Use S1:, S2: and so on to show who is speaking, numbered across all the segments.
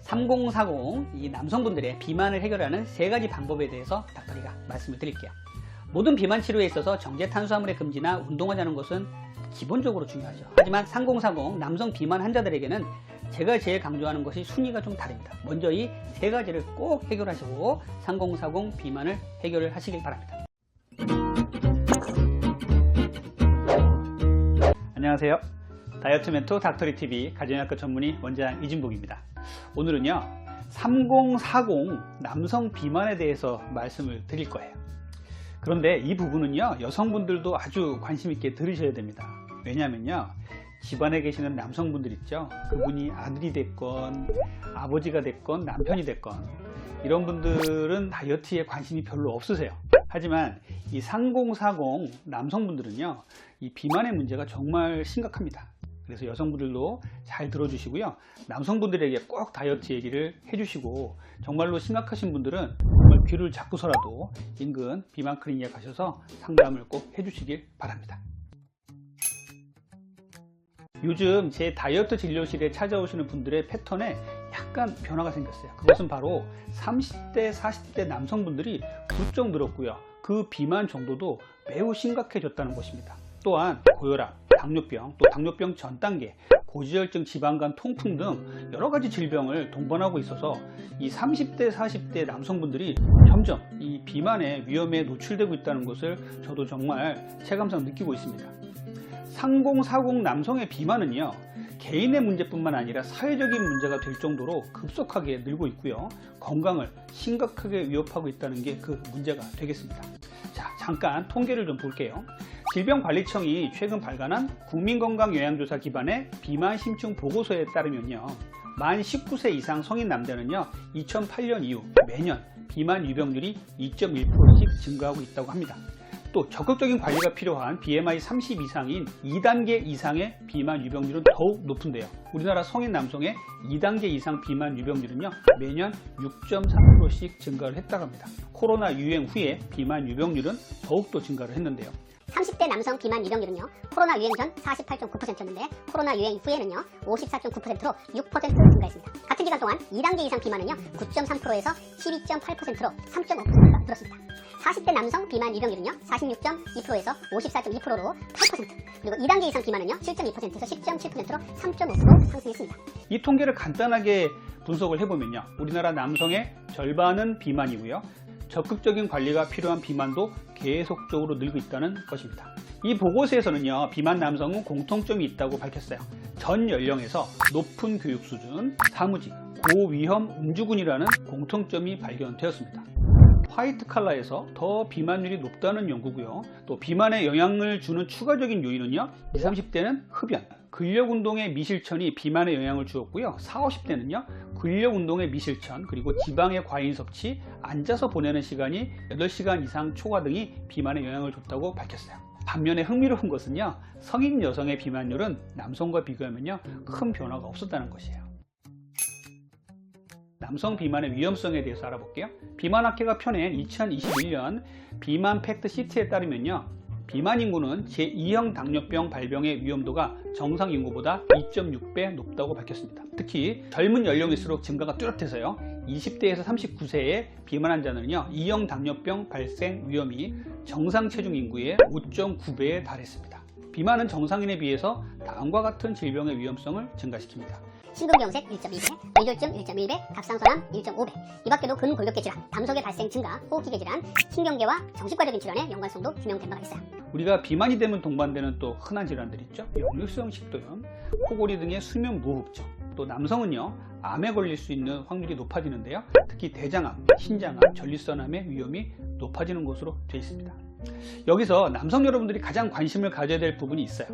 S1: 3040 이 남성분들의 비만을 해결하는 3가지 방법에 대해서 닥터리가 말씀을 드릴게요. 모든 비만 치료에 있어서 정제 탄수화물의 금지나 운동하자는 것은 기본적으로 중요하죠. 하지만 3040 남성 비만 환자들에게는 제가 제일 강조하는 것이 순위가 좀 다릅니다. 먼저 이 3가지를 꼭 해결하시고 3040 비만을 해결을 하시길 바랍니다. 안녕하세요. 다이어트 멘토 닥터리TV 가정의학과 전문의 원장 이진복입니다. 오늘은요 3040 남성 비만에 대해서 말씀을 드릴 거예요. 그런데 이 부분은요 여성분들도 아주 관심 있게 들으셔야 됩니다. 왜냐하면요 집안에 계시는 남성분들 있죠, 그분이 아들이 됐건 아버지가 됐건 남편이 됐건 이런 분들은 다이어트에 관심이 별로 없으세요. 하지만 이 3040 남성분들은요 이 비만의 문제가 정말 심각합니다. 그래서 여성분들도 잘 들어주시고요, 남성분들에게 꼭 다이어트 얘기를 해주시고, 정말로 심각하신 분들은 정말 귀를 잡고서라도 인근 비만 클리닉에 가셔서 상담을 꼭 해주시길 바랍니다. 요즘 제 다이어트 진료실에 찾아오시는 분들의 패턴에 약간 변화가 생겼어요. 그것은 바로 30대 40대 남성분들이 부쩍 늘었고요, 그 비만 정도도 매우 심각해졌다는 것입니다. 또한 고혈압, 당뇨병, 또 당뇨병 전 단계, 고지혈증, 지방간, 통풍 등 여러가지 질병을 동반하고 있어서 이 30대 40대 남성분들이 점점 이 비만의 위험에 노출되고 있다는 것을 저도 정말 체감상 느끼고 있습니다. 3040 남성의 비만은요 개인의 문제뿐만 아니라 사회적인 문제가 될 정도로 급속하게 늘고 있고요, 건강을 심각하게 위협하고 있다는 게 그 문제가 되겠습니다. 자, 잠깐 통계를 좀 볼게요. 질병관리청이 최근 발간한 국민건강영양조사 기반의 비만 심층 보고서에 따르면요, 만 19세 이상 성인 남자는요 2008년 이후 매년 비만 유병률이 2.1%씩 증가하고 있다고 합니다. 또 적극적인 관리가 필요한 BMI 30 이상인 2단계 이상의 비만 유병률은 더욱 높은데요, 우리나라 성인 남성의 2단계 이상 비만 유병률은요 매년 6.3%씩 증가를 했다고 합니다. 코로나 유행 후에 비만 유병률은 더욱더 증가를 했는데요,
S2: 30대 남성 비만 유병률은요 코로나 유행 전 48.9%였는데 코로나 유행 후에는요 54.9%로 6% 증가했습니다. 같은 기간 동안 2단계 이상 비만은요 9.3%에서 12.8%로 3.5%가 늘었습니다. 40대 남성 비만 유병률은요 46.2%에서 54.2%로 8%, 그리고 2단계 이상 비만은요 7.2%에서 10.7%로 3.5% 상승했습니다.
S1: 이 통계를 간단하게 분석을 해보면요, 우리나라 남성의 절반은 비만이고요, 적극적인 관리가 필요한 비만도 계속적으로 늘고 있다는 것입니다. 이 보고서에서는요 비만 남성은 공통점이 있다고 밝혔어요. 전 연령에서 높은 교육 수준, 사무직, 고위험 음주군이라는 공통점이 발견되었습니다. 화이트 칼라에서 더 비만율이 높다는 연구고요, 또 비만에 영향을 주는 추가적인 요인은요 20, 30대는 흡연, 근력운동의 미실천이 비만에 영향을 주었고요, 40, 50대는요 근력운동의 미실천, 그리고 지방의 과잉 섭취, 앉아서 보내는 시간이 8시간 이상 초과 등이 비만에 영향을 줬다고 밝혔어요. 반면에 흥미로운 것은요, 성인 여성의 비만율은 남성과 비교하면요 큰 변화가 없었다는 것이에요. 남성 비만의 위험성에 대해서 알아볼게요. 비만학회가 펴낸 2021년 비만 팩트 시트에 따르면요, 비만 인구는 제2형 당뇨병 발병의 위험도가 정상 인구보다 2.6배 높다고 밝혔습니다. 특히 젊은 연령일수록 증가가 뚜렷해서요, 20대에서 39세의 비만 환자는요 2형 당뇨병 발생 위험이 정상 체중 인구의 5.9배에 달했습니다. 비만은 정상인에 비해서 다음과 같은 질병의 위험성을 증가시킵니다.
S2: 심근경색 1.2배, 뇌졸중 1.1배, 갑상선암 1.5배, 이 밖에도 근골격계 질환, 담속의 발생 증가, 호흡기계 질환, 신경계와 정신과적인 질환의 연관성도 규명된 바가 있어요.
S1: 우리가 비만이 되면 동반되는 또 흔한 질환들 있죠. 역류성 식도염, 코골이 등의 수면 무호흡증, 또 남성은요 암에 걸릴 수 있는 확률이 높아지는데요, 특히 대장암, 신장암, 전립선암의 위험이 높아지는 것으로 되어 있습니다. 여기서 남성 여러분들이 가장 관심을 가져야 될 부분이 있어요.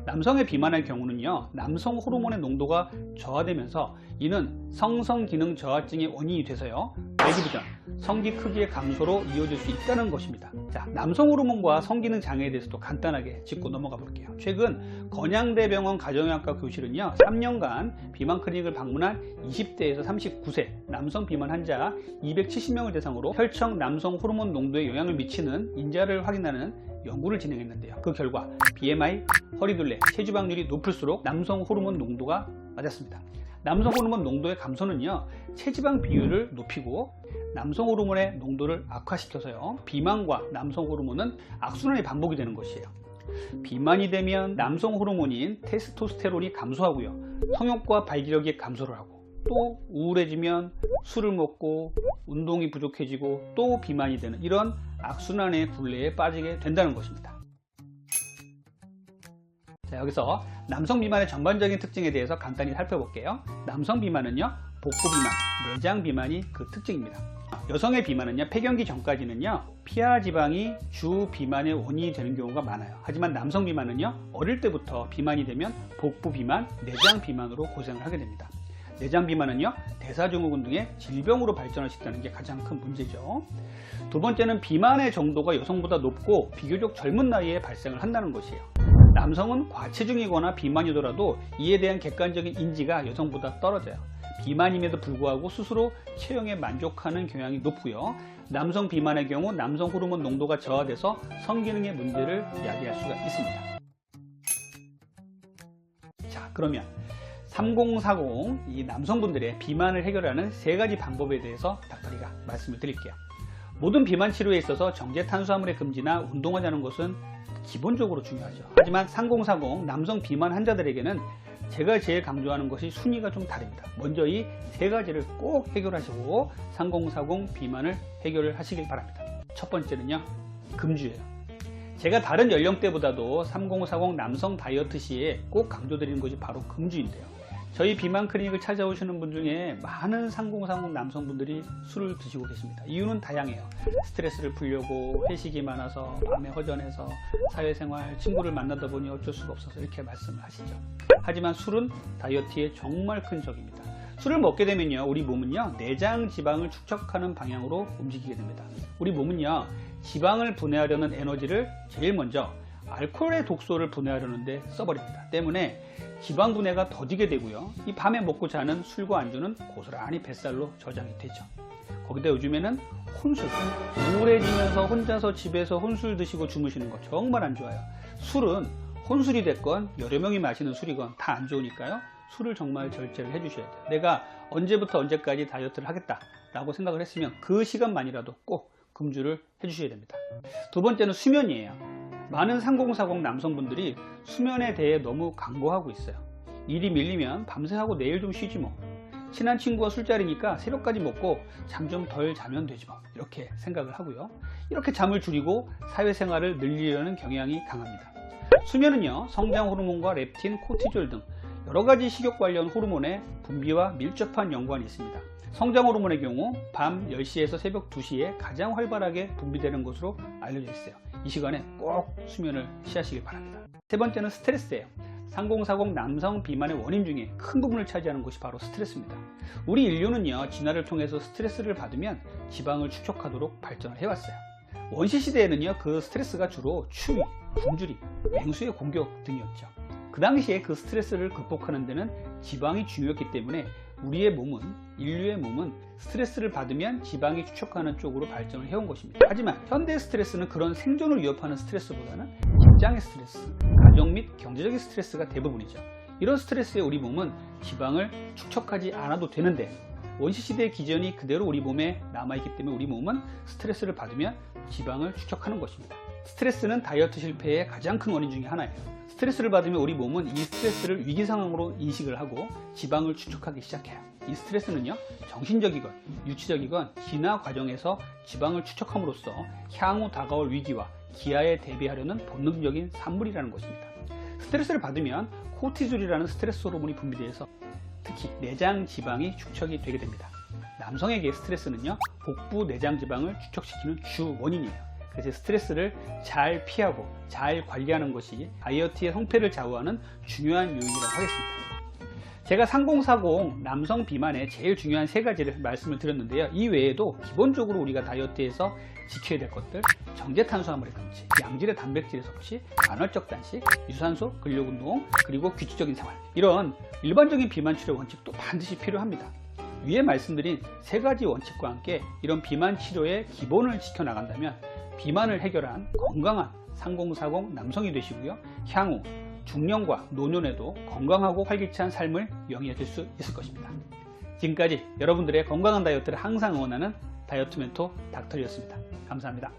S1: 남성의 비만의 경우는요 남성 호르몬의 농도가 저하되면서 이는 성성 기능 저하증의 원인이 돼서요 외기부전, 성기 크기의 감소로 이어질 수 있다는 것입니다. 자, 남성 호르몬과 성기능 장애에 대해서도 간단하게 짚고 넘어가 볼게요. 최근 건양대병원 가정의학과 교실은요 3년간 비만 클리닉을 방문한 20대에서 39세 남성 비만 환자 270명을 대상으로 혈청 남성 호르몬 농도에 영향을 미치는 인자를 확인하는 연구를 진행했는데요, 그 결과 BMI, 허리둘레, 체지방률이 높을수록 남성 호르몬 농도가 낮았습니다. 남성 호르몬 농도의 감소는요, 체지방 비율을 높이고 남성 호르몬의 농도를 악화시켜서요, 비만과 남성 호르몬은 악순환의 반복이 되는 것이에요. 비만이 되면 남성 호르몬인 테스토스테론이 감소하고요, 성욕과 발기력이 감소를 하고, 또 우울해지면 술을 먹고 운동이 부족해지고 또 비만이 되는 이런 악순환의 굴레에 빠지게 된다는 것입니다. 자, 여기서 남성 비만의 전반적인 특징에 대해서 간단히 살펴볼게요. 남성 비만은요, 복부 비만, 내장 비만이 그 특징입니다. 여성의 비만은요, 폐경기 전까지는요, 피하 지방이 주 비만의 원인이 되는 경우가 많아요. 하지만 남성 비만은요, 어릴 때부터 비만이 되면 복부 비만, 내장 비만으로 고생을 하게 됩니다. 내장 비만은요, 대사증후군 등의 질병으로 발전할 수 있다는 게 가장 큰 문제죠. 두 번째는 비만의 정도가 여성보다 높고 비교적 젊은 나이에 발생을 한다는 것이에요. 남성은 과체중이거나 비만이더라도 이에 대한 객관적인 인지가 여성보다 떨어져요. 비만임에도 불구하고 스스로 체형에 만족하는 경향이 높고요. 남성 비만의 경우 남성 호르몬 농도가 저하돼서 성기능의 문제를 야기할 수가 있습니다. 자, 그러면 3040 이 남성분들의 비만을 해결하는 3가지 방법에 대해서 닥터리가 말씀을 드릴게요. 모든 비만 치료에 있어서 정제 탄수화물의 금지나 운동하자는 것은 기본적으로 중요하죠. 하지만 3040 남성 비만 환자들에게는 제가 제일 강조하는 것이 순위가 좀 다릅니다. 먼저 이 3가지를 꼭 해결하시고 3040 비만을 해결을 하시길 바랍니다. 첫 번째는요, 금주예요. 제가 다른 연령대보다도 3040 남성 다이어트 시에 꼭 강조드리는 것이 바로 금주인데요. 저희 비만 클리닉을 찾아오시는 분 중에 많은 3040 남성분들이 술을 드시고 계십니다. 이유는 다양해요. 스트레스를 풀려고, 회식이 많아서, 밤에 허전해서, 사회생활, 친구를 만나다 보니 어쩔 수가 없어서 이렇게 말씀을 하시죠. 하지만 술은 다이어트에 정말 큰 적입니다. 술을 먹게 되면요, 우리 몸은요, 내장 지방을 축적하는 방향으로 움직이게 됩니다. 우리 몸은요, 지방을 분해하려는 에너지를 제일 먼저 알코올의 독소를 분해하려는데 써버립니다. 때문에 지방 분해가 더디게 되고요, 이 밤에 먹고 자는 술과 안주는 고스란히 뱃살로 저장이 되죠. 거기다 요즘에는 혼술, 우울해지면서 혼자서 집에서 혼술 드시고 주무시는 거 정말 안 좋아요. 술은 혼술이 됐건 여러 명이 마시는 술이건 다 안 좋으니까요, 술을 정말 절제를 해주셔야 돼요. 내가 언제부터 언제까지 다이어트를 하겠다 라고 생각을 했으면 그 시간만이라도 꼭 금주를 해주셔야 됩니다. 두 번째는 수면이에요. 많은 3040 남성분들이 수면에 대해 너무 강구하고 있어요. 일이 밀리면 밤새 하고 내일 좀 쉬지 뭐, 친한 친구와 술자리니까 새벽까지 먹고 잠 좀 덜 자면 되지 뭐, 이렇게 생각을 하고요. 이렇게 잠을 줄이고 사회생활을 늘리려는 경향이 강합니다. 수면은요, 성장 호르몬과 렙틴, 코티졸 등 여러가지 식욕 관련 호르몬의 분비와 밀접한 연관이 있습니다. 성장 호르몬의 경우 밤 10시에서 새벽 2시에 가장 활발하게 분비되는 것으로 알려져 있어요. 이 시간에 꼭 수면을 취하시길 바랍니다. 세 번째는 스트레스예요. 3040 남성 비만의 원인 중에 큰 부분을 차지하는 것이 바로 스트레스입니다. 우리 인류는요, 진화를 통해서 스트레스를 받으면 지방을 축적하도록 발전을 해왔어요. 원시 시대에는요, 그 스트레스가 주로 추위, 굶주림, 맹수의 공격 등이었죠. 그 당시에 그 스트레스를 극복하는 데는 지방이 중요했기 때문에 인류의 몸은 스트레스를 받으면 지방이 축적하는 쪽으로 발전을 해온 것입니다. 하지만 현대 스트레스는 그런 생존을 위협하는 스트레스보다는 직장의 스트레스, 가정 및 경제적인 스트레스가 대부분이죠. 이런 스트레스에 우리 몸은 지방을 축적하지 않아도 되는데, 원시시대의 기전이 그대로 우리 몸에 남아있기 때문에 우리 몸은 스트레스를 받으면 지방을 축적하는 것입니다. 스트레스는 다이어트 실패의 가장 큰 원인 중에 하나예요. 스트레스를 받으면 우리 몸은 이 스트레스를 위기 상황으로 인식을 하고 지방을 축적하기 시작해요. 이 스트레스는요, 정신적이건 유치적이건 진화 과정에서 지방을 축적함으로써 향후 다가올 위기와 기아에 대비하려는 본능적인 산물이라는 것입니다. 스트레스를 받으면 코티졸이라는 스트레스 호르몬이 분비돼서 특히 내장 지방이 축적이 되게 됩니다. 남성에게 스트레스는요, 복부 내장 지방을 축적시키는 주 원인이에요. 그래서 스트레스를 잘 피하고 잘 관리하는 것이 다이어트의 성패를 좌우하는 중요한 요인이라고 하겠습니다. 제가 3040 남성 비만의 제일 중요한 3가지를 말씀을 드렸는데요. 이 외에도 기본적으로 우리가 다이어트에서 지켜야 될 것들, 정제 탄수화물의 금지, 양질의 단백질의 섭취, 간헐적 단식, 유산소, 근력운동, 그리고 규칙적인 생활, 이런 일반적인 비만 치료 원칙도 반드시 필요합니다. 위에 말씀드린 3가지 원칙과 함께 이런 비만 치료의 기본을 지켜나간다면 비만을 해결한 건강한 3040 남성이 되시고요, 향후 중년과 노년에도 건강하고 활기찬 삶을 영위하실 수 있을 것입니다. 지금까지 여러분들의 건강한 다이어트를 항상 응원하는 다이어트 멘토 닥터리였습니다. 감사합니다.